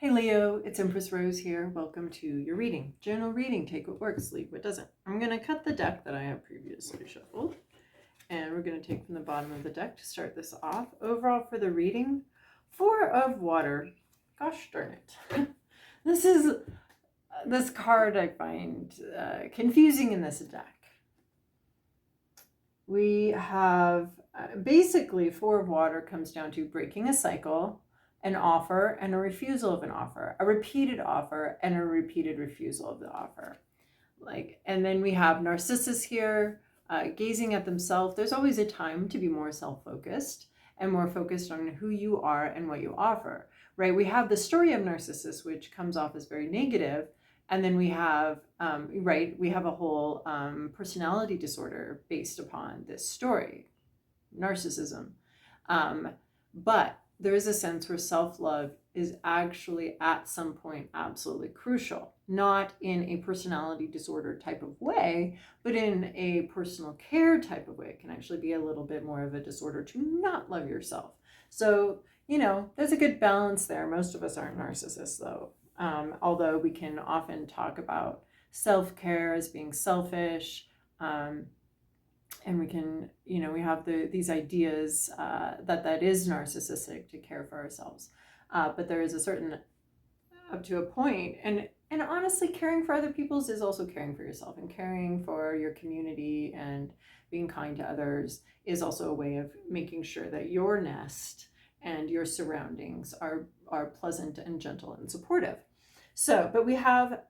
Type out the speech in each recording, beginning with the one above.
Hey Leo, it's Empress Rose here. Welcome to your reading. General reading, take what works, leave what doesn't. I'm going to cut the deck that I have previously shuffled. And we're going to take from the bottom of the deck to start this off. Overall for the reading, 4 of Water. Gosh darn it. This card I find confusing in this deck. We have basically 4 of Water comes down to breaking a cycle, an offer and a refusal of an offer, a repeated offer and a repeated refusal of the offer. And then we have Narcissus here, gazing at themselves. There's always a time to be more self-focused and more focused on who you are and what you offer, right? We have the story of Narcissus, which comes off as very negative. And then we have, we have a whole personality disorder based upon this story, narcissism. But there is a sense where self-love is actually at some point absolutely crucial, not in a personality disorder type of way, but in a personal care type of way. It can actually be a little bit more of a disorder to not love yourself. So, there's a good balance there. Most of us aren't narcissists though. Although we can often talk about self-care as being selfish, and we can, we have these ideas that is narcissistic to care for ourselves. But there is a certain, up to a point, and honestly, caring for other people's is also caring for yourself, and caring for your community and being kind to others is also a way of making sure that your nest and your surroundings are pleasant and gentle and supportive. So, but we have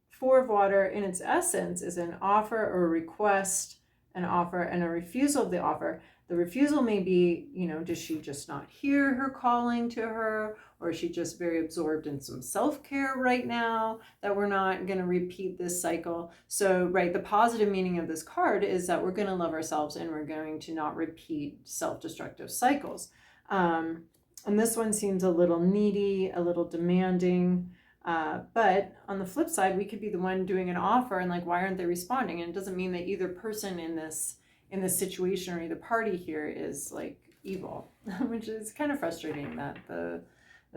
4 of Water in its essence is an offer or a request, an offer and a refusal of the offer. The refusal may be, does she just not hear her calling to her, or is she just very absorbed in some self-care right now that we're not going to repeat this cycle? So, right, the positive meaning of this card is that we're going to love ourselves and we're going to not repeat self-destructive cycles. And this one seems a little needy, a little demanding. But on the flip side, we could be the one doing an offer and why aren't they responding? And it doesn't mean that either person in this situation or either party here is evil, which is kind of frustrating that the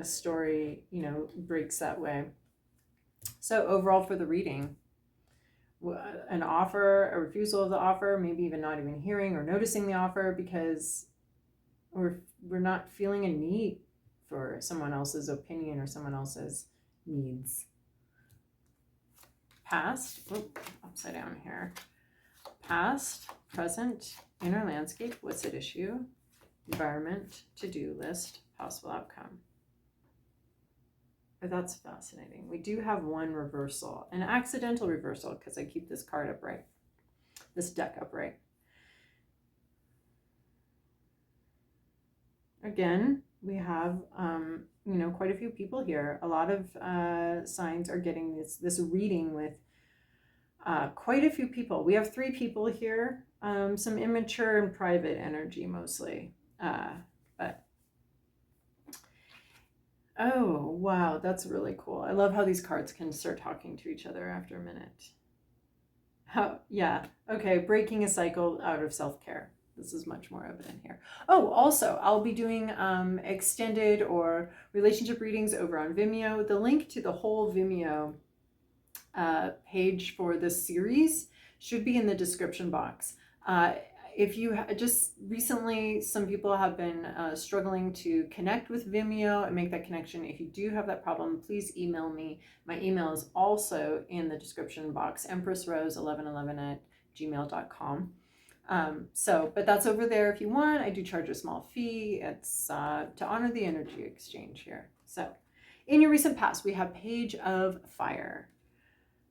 story, breaks that way. So overall for the reading, an offer, a refusal of the offer, maybe even not even hearing or noticing the offer because we're not feeling a need for someone else's opinion or someone else's needs. Past, upside down here. Past, present, inner landscape, what's at issue, environment, to-do list, possible outcome. Oh, that's fascinating. We do have one reversal, an accidental reversal, because I keep this card upright, this deck upright. Again, we have quite a few people here. A lot of signs are getting this reading with quite a few people. We have 3 people here, some immature and private energy mostly. But oh wow, that's really cool. I love how these cards can start talking to each other after a minute. Yeah, okay, breaking a cycle out of self-care. This is much more evident here. Oh, also, I'll be doing extended or relationship readings over on Vimeo. The link to the whole Vimeo page for this series should be in the description box. If you just recently, some people have been struggling to connect with Vimeo and make that connection. If you do have that problem, please email me. My email is also in the description box, empressrose1111@gmail.com. But that's over there if you want. I do charge a small fee. It's to honor the energy exchange here. So in your recent past, we have Page of Fire.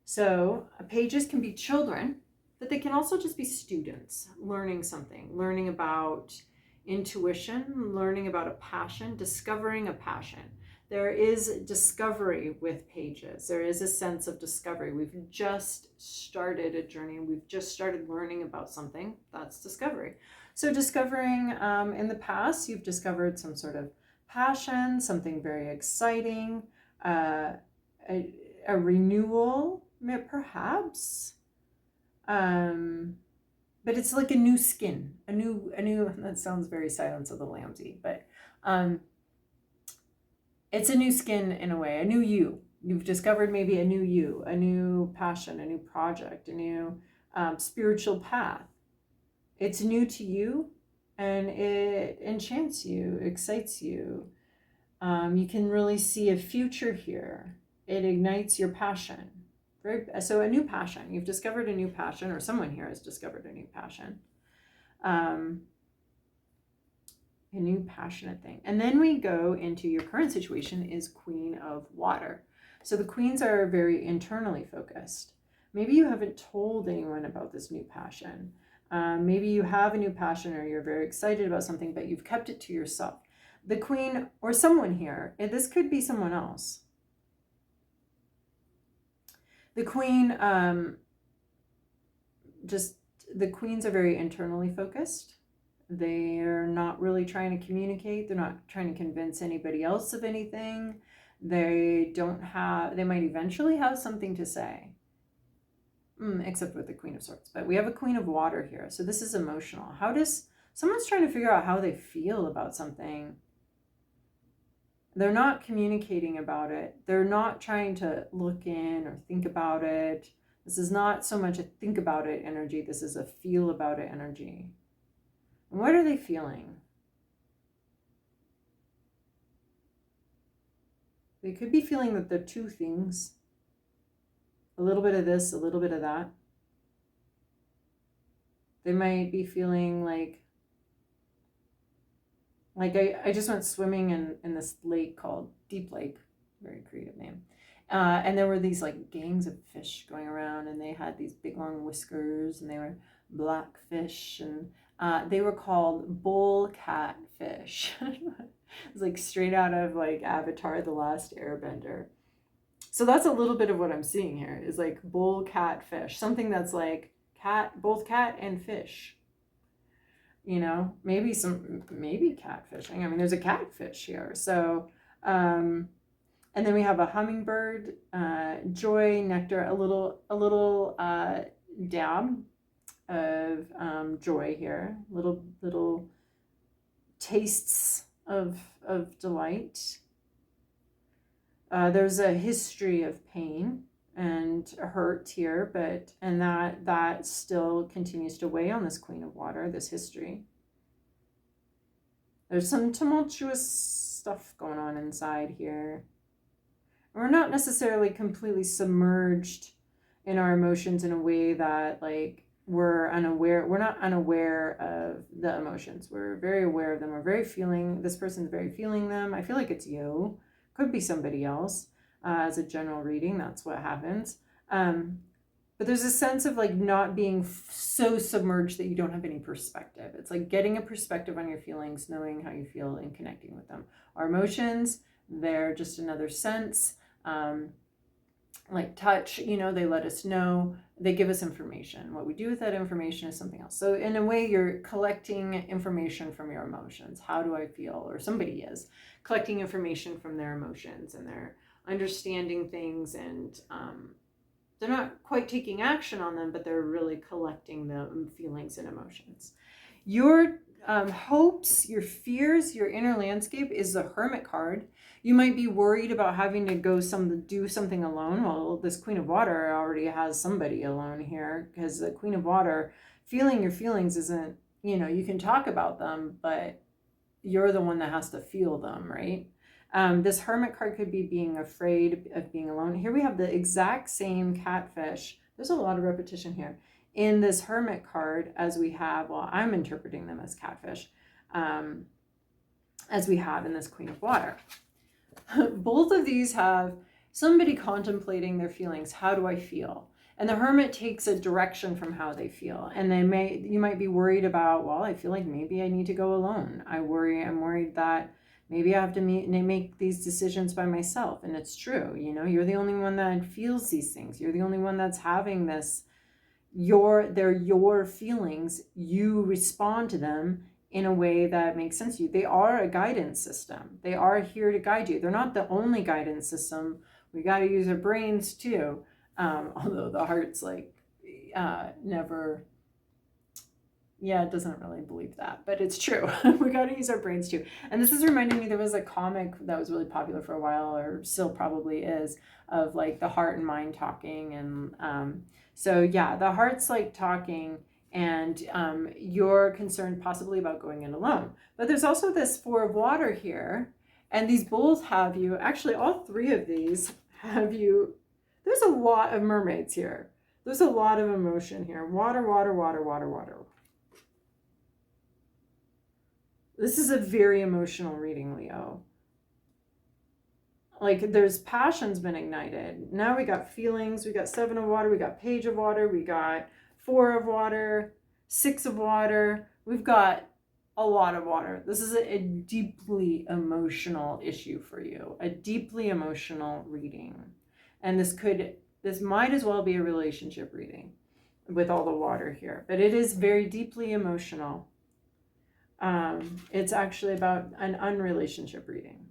So pages can be children, but they can also just be students learning something, learning about intuition, learning about a passion, discovering a passion. There is discovery with pages. There is a sense of discovery. We've just started a journey. We've just started learning about something. That's discovery. So discovering in the past, you've discovered some sort of passion, something very exciting, a renewal, perhaps. But it's like a new skin, a new, that sounds very Silence of the Lambsy, but It's a new skin in a way, a new you. You've discovered maybe a new you, a new passion, a new project, a new spiritual path. It's new to you, and it enchants you, excites you. You can really see a future here. It ignites your passion. So a new passion. You've discovered a new passion, or someone here has discovered a new passion. A new passionate thing. And then we go into your current situation is Queen of Water. So the queens are very internally focused. Maybe you haven't told anyone about this new passion. Maybe you have a new passion, or you're very excited about something, but you've kept it to yourself. The queen, or someone here, this could be someone else. The queen, the queens are very internally focused. They're not really trying to communicate. They're not trying to convince anybody else of anything. They might eventually have something to say, except with the Queen of Swords. But we have a Queen of Water here. So this is emotional. Someone's trying to figure out how they feel about something. They're not communicating about it. They're not trying to look in or think about it. This is not so much a think about it energy. This is a feel about it energy. And what are they feeling? They could be feeling that they're two things. A little bit of this, a little bit of that. They might be feeling like I just went swimming in this lake called Deep Lake, very creative name. And there were these like gangs of fish going around, and they had these big long whiskers, and they were black fish, and they were called bull cat fish. It's like straight out of like Avatar: The Last Airbender. So that's a little bit of what I'm seeing here is like bull cat fish, something that's like both cat and fish. You know, maybe catfishing. I mean, there's a catfish here. So, and then we have a hummingbird, joy, nectar, a little dab of joy here, little tastes of delight. There's a history of pain and hurt here, and that still continues to weigh on this Queen of Water, this history. There's some tumultuous stuff going on inside here. We're not necessarily completely submerged in our emotions in a way that like we're not unaware of the emotions. We're very aware of them. This person's very feeling them. I feel like it's you. Could be somebody else. As a general reading, that's what happens. But there's a sense of like not being so submerged that you don't have any perspective. It's like getting a perspective on your feelings, knowing how you feel and connecting with them. Our emotions, they're just another sense. Like touch, they let us know. They give us information. What we do with that information is something else. So in a way, you're collecting information from your emotions. How do I feel? Or somebody is collecting information from their emotions, and they're understanding things, and they're not quite taking action on them, but they're really collecting the feelings and emotions. Your hopes, your fears, your inner landscape is the Hermit card. You might be worried about having to do something alone. Well, this Queen of Water already has somebody alone here, because the Queen of Water, feeling your feelings isn't, you can talk about them, but you're the one that has to feel them, right? This Hermit card could be being afraid of being alone. Here we have the exact same catfish. There's a lot of repetition here in this Hermit card as we have, well, I'm interpreting them as catfish, as we have in this Queen of Water. Both of these have somebody contemplating their feelings. How do I feel? And the Hermit takes a direction from how they feel. And you might be worried about, well, I feel like maybe I need to go alone. I'm worried that maybe I have to make these decisions by myself. And it's true. You're the only one that feels these things. You're the only one that's having this. They're your feelings. You respond to them in a way that makes sense to you. They are a guidance system. They are here to guide you. They're not the only guidance system. We got to use our brains too. Although the heart's like never Yeah, it doesn't really believe that, but it's true. We got to use our brains too. And this is reminding me, there was a comic that was really popular for a while, or still probably is, of like the heart and mind talking. And so, yeah, the heart's like talking, and you're concerned possibly about going in alone. But there's also this Four of Water here, and these both have you, actually, all three of these have you. There's a lot of mermaids here. There's a lot of emotion here. Water, water, water, water, water. This is a very emotional reading, Leo. Like, there's passion's been ignited. Now we got feelings. We got Seven of Water. We got Page of Water. We got Four of Water. Six of Water. We've got a lot of water. This is a deeply emotional issue for you. A deeply emotional reading. And this might as well be a relationship reading with all the water here. But it is very deeply emotional. It's actually about an unrelationship reading.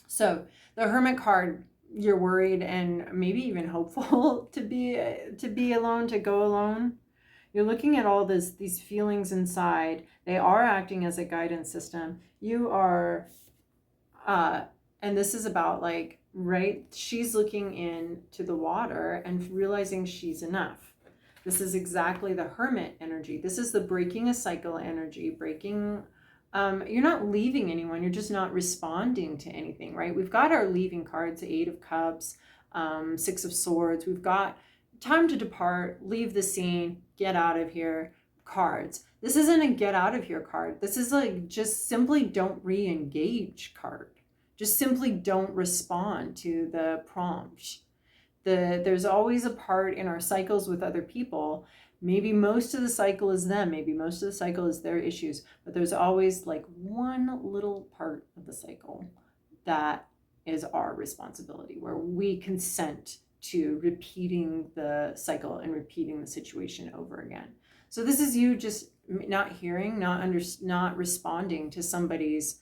So the Hermit card, you're worried and maybe even hopeful to be alone, to go alone. You're looking at all these feelings inside. They are acting as a guidance system. You are, and this is about like, right? She's looking into the water and realizing she's enough. This is exactly the Hermit energy. This is the breaking a cycle energy, breaking, you're not leaving anyone, you're just not responding to anything, right? We've got our leaving cards, Eight of Cups, Six of Swords. We've got time to depart, leave the scene, get out of here cards. This isn't a get out of here card. This is like, just simply don't re-engage card. Just simply don't respond to the prompt. There's always a part in our cycles with other people. Maybe most of the cycle is them. Maybe most of the cycle is their issues. But there's always like one little part of the cycle that is our responsibility, where we consent to repeating the cycle and repeating the situation over again. So this is you just not hearing, not responding to somebody's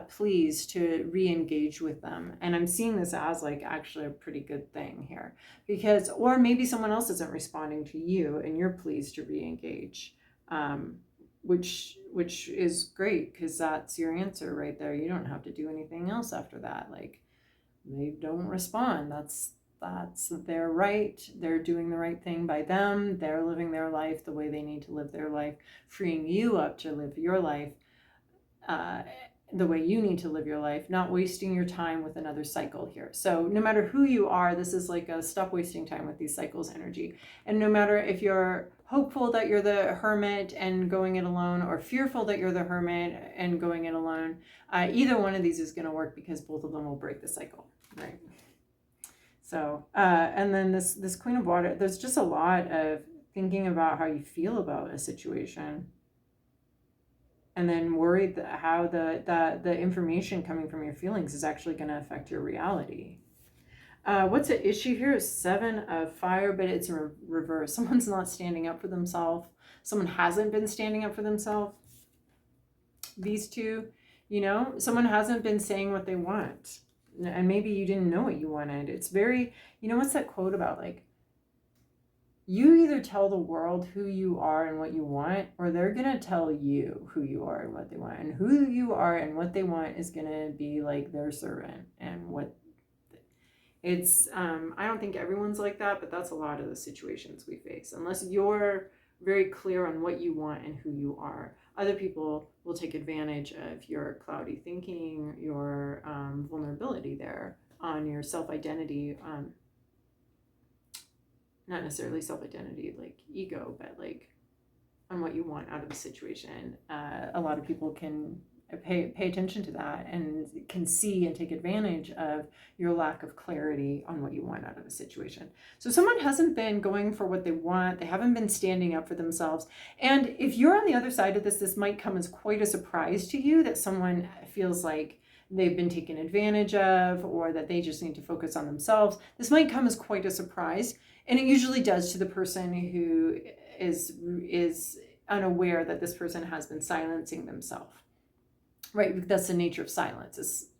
pleas to re-engage with them. And I'm seeing this as like actually a pretty good thing here, because, or maybe someone else isn't responding to you and your pleas to re-engage, which is great, because that's your answer right there. You don't have to do anything else after that. Like, they don't respond. That's their right. They're doing the right thing by them. They're living their life the way they need to live their life, freeing you up to live your life the way you need to live your life, not wasting your time with another cycle here. So no matter who you are, this is like a stop wasting time with these cycles energy. And no matter if you're hopeful that you're the Hermit and going it alone, or fearful that you're the Hermit and going it alone, either one of these is going to work, because both of them will break the cycle, right? So, and then this Queen of Water, there's just a lot of thinking about how you feel about a situation, and then worried that how the information coming from your feelings is actually going to affect your reality. What's at issue here is Seven of Fire, but it's in reverse. Someone's not standing up for themselves. Someone hasn't been standing up for themselves. These two, someone hasn't been saying what they want. And maybe you didn't know what you wanted. It's very, what's that quote about? Like, you either tell the world who you are and what you want, or they're going to tell you who you are and what they want. And who you are and what they want is going to be like their servant. And what it's, I don't think everyone's like that, but that's a lot of the situations we face. Unless you're very clear on what you want and who you are, other people will take advantage of your cloudy thinking, your vulnerability there, on your self-identity, not necessarily self-identity, like ego, but like on what you want out of the situation. A lot of people can pay attention to that and can see and take advantage of your lack of clarity on what you want out of a situation. So someone hasn't been going for what they want. They haven't been standing up for themselves. And if you're on the other side of this might come as quite a surprise to you that someone feels like they've been taken advantage of, or that they just need to focus on themselves. This might come as quite a surprise. And it usually does to the person who is unaware that this person has been silencing themselves, right? That's the nature of silence, is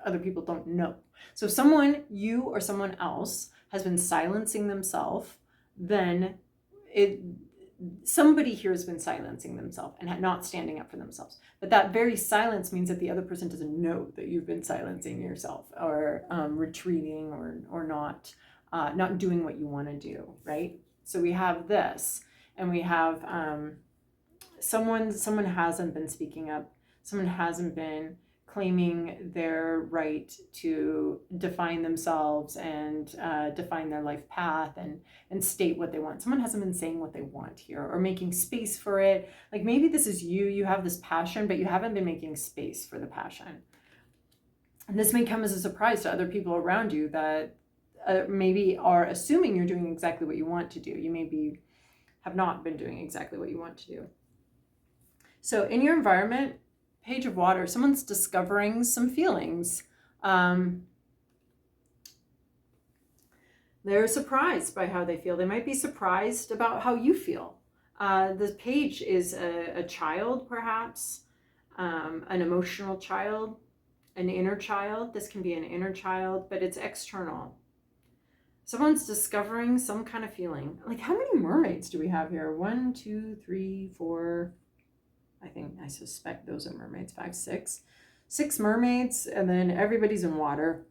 other people don't know. So if someone, you or someone else, has been silencing themselves, then somebody here has been silencing themselves and not standing up for themselves. But that very silence means that the other person doesn't know that you've been silencing yourself, or retreating, or not doing what you want to do, right? So we have this, and we have someone hasn't been speaking up. Someone hasn't been claiming their right to define themselves and define their life path and state what they want. Someone hasn't been saying what they want here, or making space for it. Like maybe this is you have this passion, but you haven't been making space for the passion. And this may come as a surprise to other people around you that maybe are assuming you're doing exactly what you want to do. You maybe have not been doing exactly what you want to do. So in your environment, Page of Water, someone's discovering some feelings. They're surprised by how they feel. They might be surprised about how you feel. The page is a child, perhaps, an emotional child, an inner child. This can be an inner child, but it's external. Someone's discovering some kind of feeling. Like, how many mermaids do we have here? 1, 2, 3, 4. I suspect those are mermaids. 5, 6. 6 mermaids, and then everybody's in water.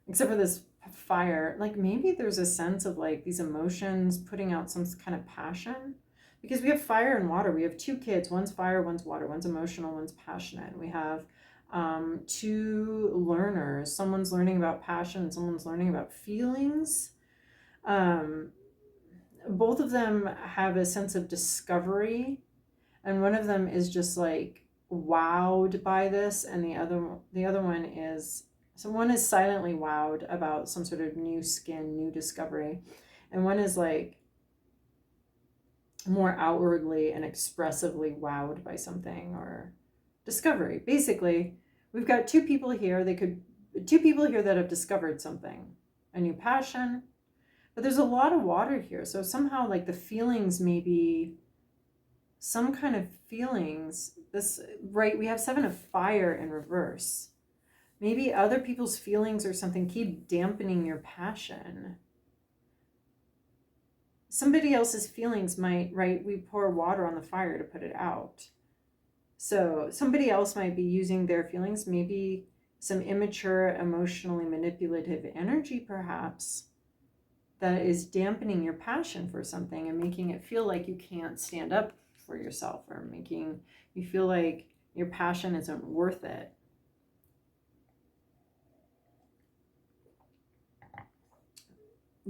Except for this fire. Like, maybe there's a sense of like these emotions putting out some kind of passion. Because we have fire and water. We have 2 kids. One's fire, one's water. One's emotional, one's passionate. We have 2 learners. Someone's learning about passion, someone's learning about feelings. Both of them have a sense of discovery, and one of them is just like wowed by this, and the other one is, so one is silently wowed about some sort of new skin, new discovery, and one is like more outwardly and expressively wowed by something or discovery. Basically, we've got 2 people here. 2 people here that have discovered something, a new passion, but there's a lot of water here. So somehow like the feelings may be some kind of feelings. This, right, we have 7 of fire in reverse. Maybe other people's feelings or something keep dampening your passion. Somebody else's feelings might, right, we pour water on the fire to put it out. So somebody else might be using their feelings, maybe some immature, emotionally manipulative energy, perhaps, that is dampening your passion for something and making it feel like you can't stand up for yourself, or making you feel like your passion isn't worth it.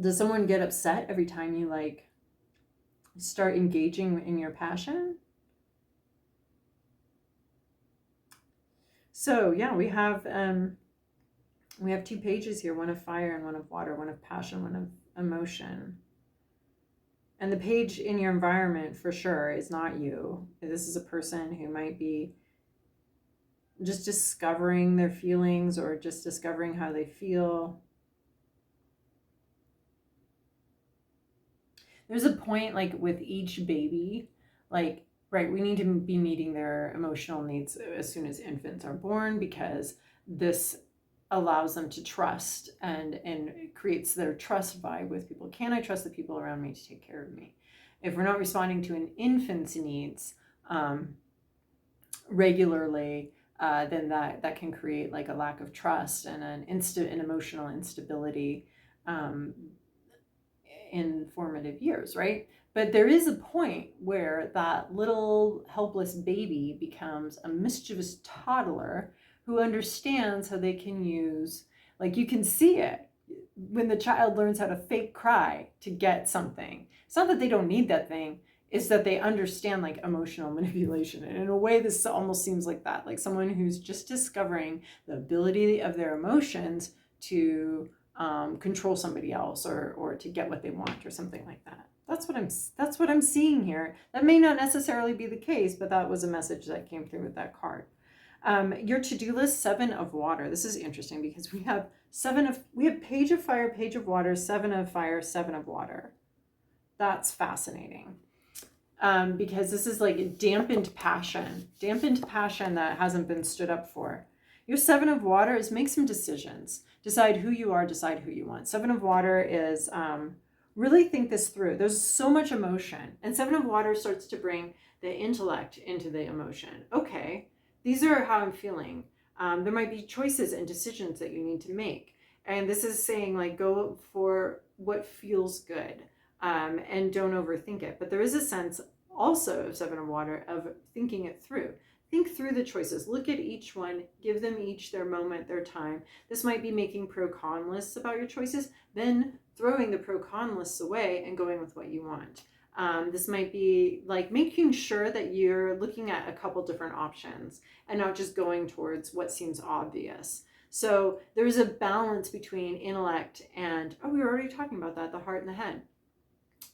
Does someone get upset every time you like start engaging in your passion? So yeah, we have 2 pages here, one of fire and one of water, one of passion, one of emotion. And the page in your environment for sure is not you. This is a person who might be just discovering their feelings, or just discovering how they feel. There's a point like with each baby, like, right, we need to be meeting their emotional needs as soon as infants are born, because this allows them to trust and creates their trust vibe with people. Can I trust the people around me to take care of me? If we're not responding to an infant's needs regularly, then that can create like a lack of trust and an emotional instability in formative years, right? But there is a point where that little helpless baby becomes a mischievous toddler who understands how they can use, like, you can see it when the child learns how to fake cry to get something. It's not that they don't need that thing, it's that they understand like emotional manipulation. And in a way, this almost seems like that, like someone who's just discovering the ability of their emotions to control somebody else, or to get what they want, or something like that. That's what I'm seeing here. That may not necessarily be the case, but that was a message that came through with that card. Your to-do list, 7 of water. This is interesting because we have page of fire, page of water, 7 of fire, 7 of water. That's fascinating. Because this is like a dampened passion that hasn't been stood up for. Your 7 of water is make some decisions. Decide who you are, decide who you want. 7 of water is Really think this through. There's so much emotion. And Seven of Water starts to bring the intellect into the emotion. Okay, these are how I'm feeling. There might be choices and decisions that you need to make. And this is saying, like, go for what feels good, and don't overthink it. But there is a sense also of Seven of Water of thinking it through. Think through the choices. Look at each one. Give them each their moment, their time. This might be making pro-con lists about your choices, then throwing the pro-con lists away and going with what you want. This might be like making sure that you're looking at a couple different options and not just going towards what seems obvious. So there's a balance between intellect and, oh, we were already talking about that, the heart and the head.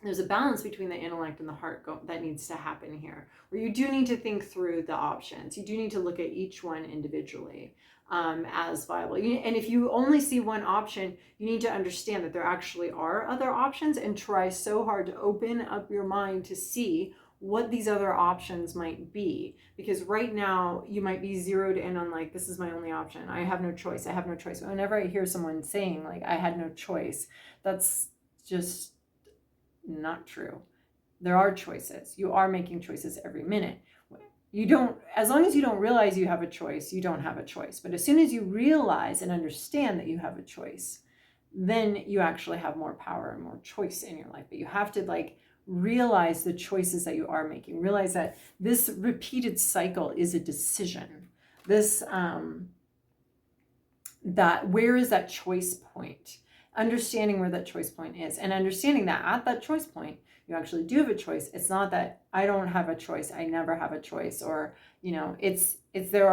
There's a balance between the intellect and the heart that needs to happen here, where you do need to think through the options. You do need to look at each one individually as viable. And if you only see one option, you need to understand that there actually are other options, and try so hard to open up your mind to see what these other options might be. Because right now you might be zeroed in on, like, this is my only option. I have no choice. I have no choice. Whenever I hear someone saying, like, I had no choice, that's just not true. There are choices. You are making choices every minute. You don't, as long as you don't realize you have a choice, you don't have a choice. But as soon as you realize and understand that you have a choice, then you actually have more power and more choice in your life. But you have to, like, realize the choices that you are making. Realize that this repeated cycle is a decision. This, that, where is that choice point? Understanding where that choice point is, and understanding that at that choice point, you actually do have a choice. It's not that I don't have a choice, I never have a choice, or, you know, it's there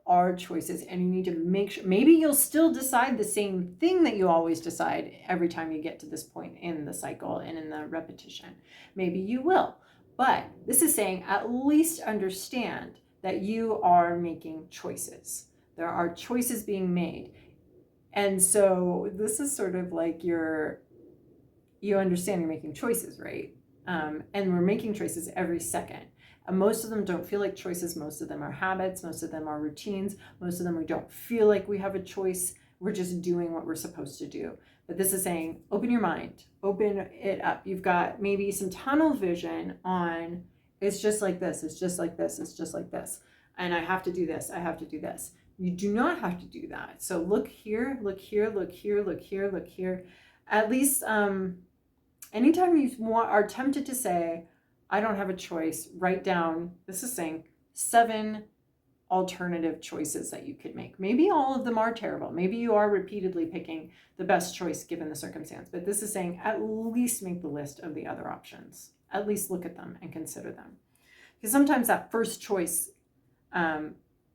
are choices, and you need to make sure. Maybe you'll still decide the same thing that you always decide every time you get to this point in the cycle and in the repetition. Maybe you will, but this is saying at least understand that you are making choices. There are choices being made. And so this is sort of like you understand you're making choices, right? And we're making choices every second. And most of them don't feel like choices. Most of them are habits. Most of them are routines. Most of them we don't feel like we have a choice. We're just doing what we're supposed to do. But this is saying, open your mind, open it up. You've got maybe some tunnel vision on, it's just like this, it's just like this, it's just like this. And I have to do this, I have to do this. You do not have to do that. So look here, look here, look here, look here, look here. At least anytime you are tempted to say, I don't have a choice, write down, this is saying 7 alternative choices that you could make. Maybe all of them are terrible. Maybe you are repeatedly picking the best choice given the circumstance. But this is saying at least make the list of the other options. At least look at them and consider them. Because sometimes that first choice,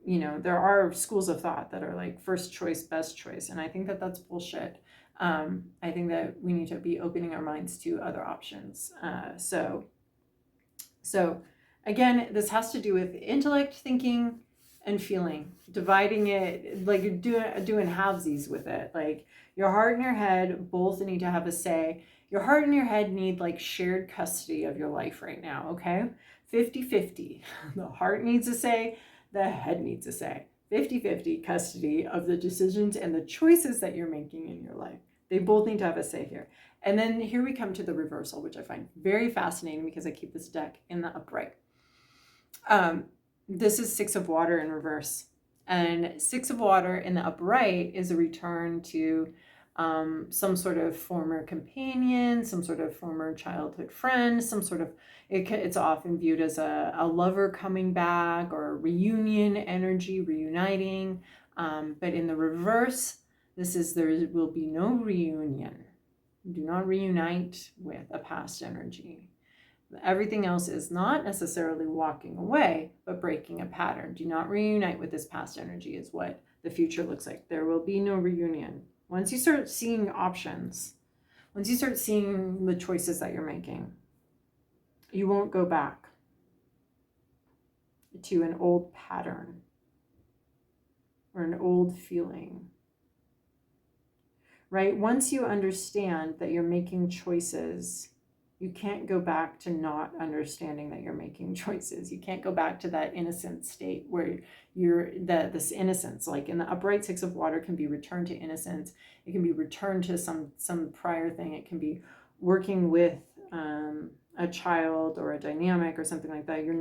you know, there are schools of thought that are like first choice, best choice. And I think that that's bullshit. I think that we need to be opening our minds to other options. So again, this has to do with intellect, thinking, and feeling. Dividing it, like you're doing halvesies with it. Like your heart and your head both need to have a say. Your heart and your head need like shared custody of your life right now, okay? 50-50. The heart needs a say. The head needs a say. 50-50 custody of the decisions and the choices that you're making in your life. They both need to have a say here. And then here we come to the reversal, which I find very fascinating because I keep this deck in the upright. This is 6 of Water in reverse. And 6 of Water in the upright is a return to some sort of former companion, some sort of former childhood friend, some sort of, it's often viewed as a lover coming back or a reunion energy, reuniting. But in the reverse, this is, there will be no reunion. Do not reunite with a past energy. Everything else is not necessarily walking away, but breaking a pattern. Do not reunite with this past energy is what the future looks like. There will be no reunion. Once you start seeing options, once you start seeing the choices that you're making, you won't go back to an old pattern or an old feeling, right? Once you understand that you're making choices, you can't go back to not understanding that you're making choices. You can't go back to that innocent state where you're this innocence, like in the upright 6 of Water, can be returned to innocence. It can be returned to some prior thing. It can be working with a child or a dynamic or something like that, you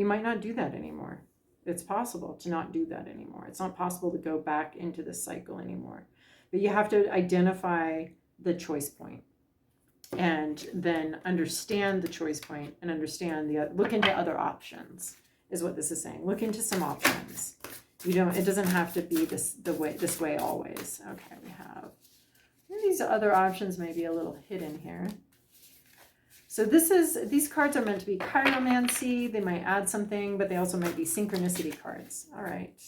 might not do that anymore. It's possible to not do that anymore. It's not possible to go back into the cycle anymore. But you have to identify the choice point and then understand the choice point and look into other options is what this is saying. Look into some options. It doesn't have to be this way always. Okay, we have these other options may be a little hidden here. So these cards are meant to be chiromancy. They might add something, but they also might be synchronicity cards. All right,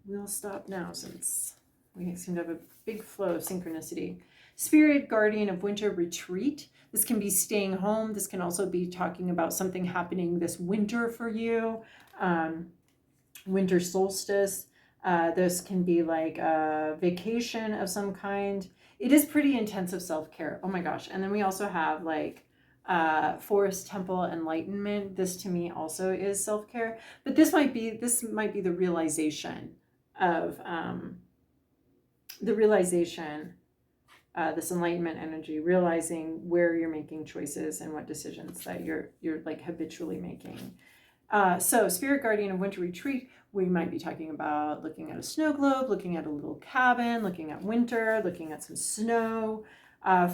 we'll stop now since we seem to have a big flow of synchronicity. Spirit guardian of winter retreat. This can be staying home. This can also be talking about something happening this winter for you. Winter solstice. This can be like a vacation of some kind. It is pretty intensive self-care. Oh my gosh. And then we also have like forest temple enlightenment. This to me also is self-care. But this might be the realization of this enlightenment energy, realizing where you're making choices and what decisions that you're like habitually making. So spirit guardian of winter retreat, we might be talking about looking at a snow globe, looking at a little cabin, looking at winter, looking at some snow.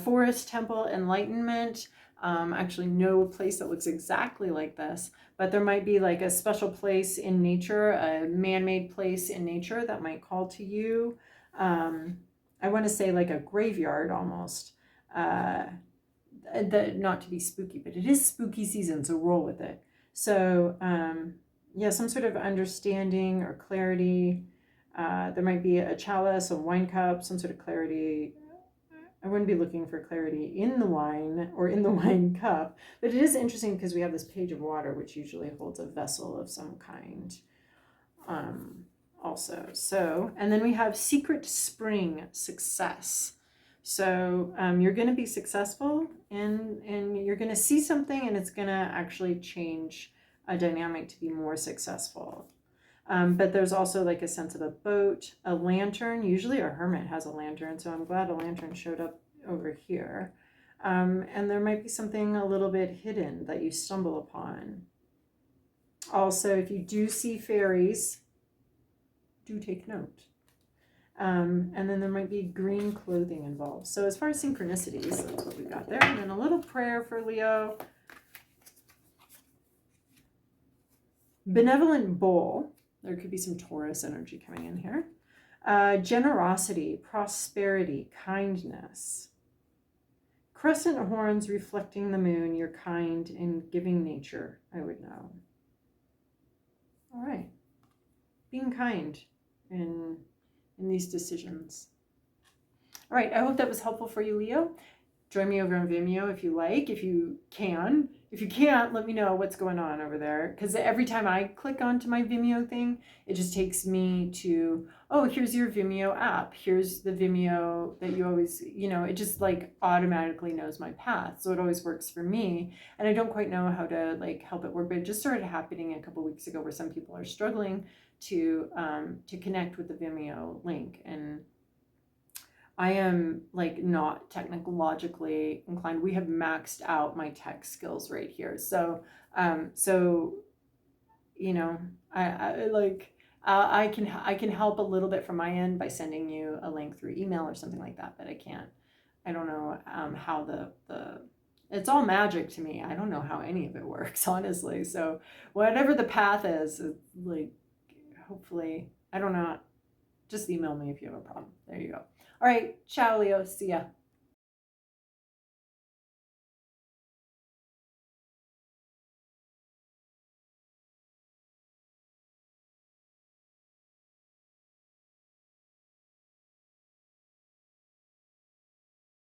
Forest temple enlightenment, actually no place that looks exactly like this, but there might be like a special place in nature, a man-made place in nature that might call to you. I want to say like a graveyard almost, not to be spooky, but it is spooky season, so roll with it. So yeah, some sort of understanding or clarity. There might be a chalice, a wine cup, some sort of clarity. I wouldn't be looking for clarity in the wine or in the wine cup, but it is interesting because we have this page of water, which usually holds a vessel of some kind also. So, and then we have secret spring success. So you're going to be successful and you're going to see something and it's going to actually change a dynamic to be more successful. But there's also like a sense of a boat, a lantern. Usually a hermit has a lantern, so I'm glad a lantern showed up over here. And there might be something a little bit hidden that you stumble upon. Also, if you do see fairies, do take note. And then there might be green clothing involved. So as far as synchronicities, that's what we got there. And then a little prayer for Leo. Benevolent bowl. There could be some Taurus energy coming in here. Generosity, prosperity, kindness. Crescent horns reflecting the moon. You're kind and giving nature, I would know. All right. Being kind in these decisions. All right, I hope that was helpful for you, Leo. Join me over on Vimeo if you like, if you can. If you can't, let me know what's going on over there. Because every time I click onto my Vimeo thing, it just takes me to, oh, here's your Vimeo app. Here's the Vimeo that you always, it just like automatically knows my path. So it always works for me. And I don't quite know how to like help it work, but it just started happening a couple weeks ago where some people are struggling to connect with the Vimeo link. And I am like not technologically inclined. We have maxed out my tech skills right here. So, I can help a little bit from my end by sending you a link through email or something like that, but I don't know how it's all magic to me. I don't know how any of it works, honestly. So whatever the path is like, hopefully, I don't know, just email me if you have a problem. There you go. All right, ciao, Leo. See ya.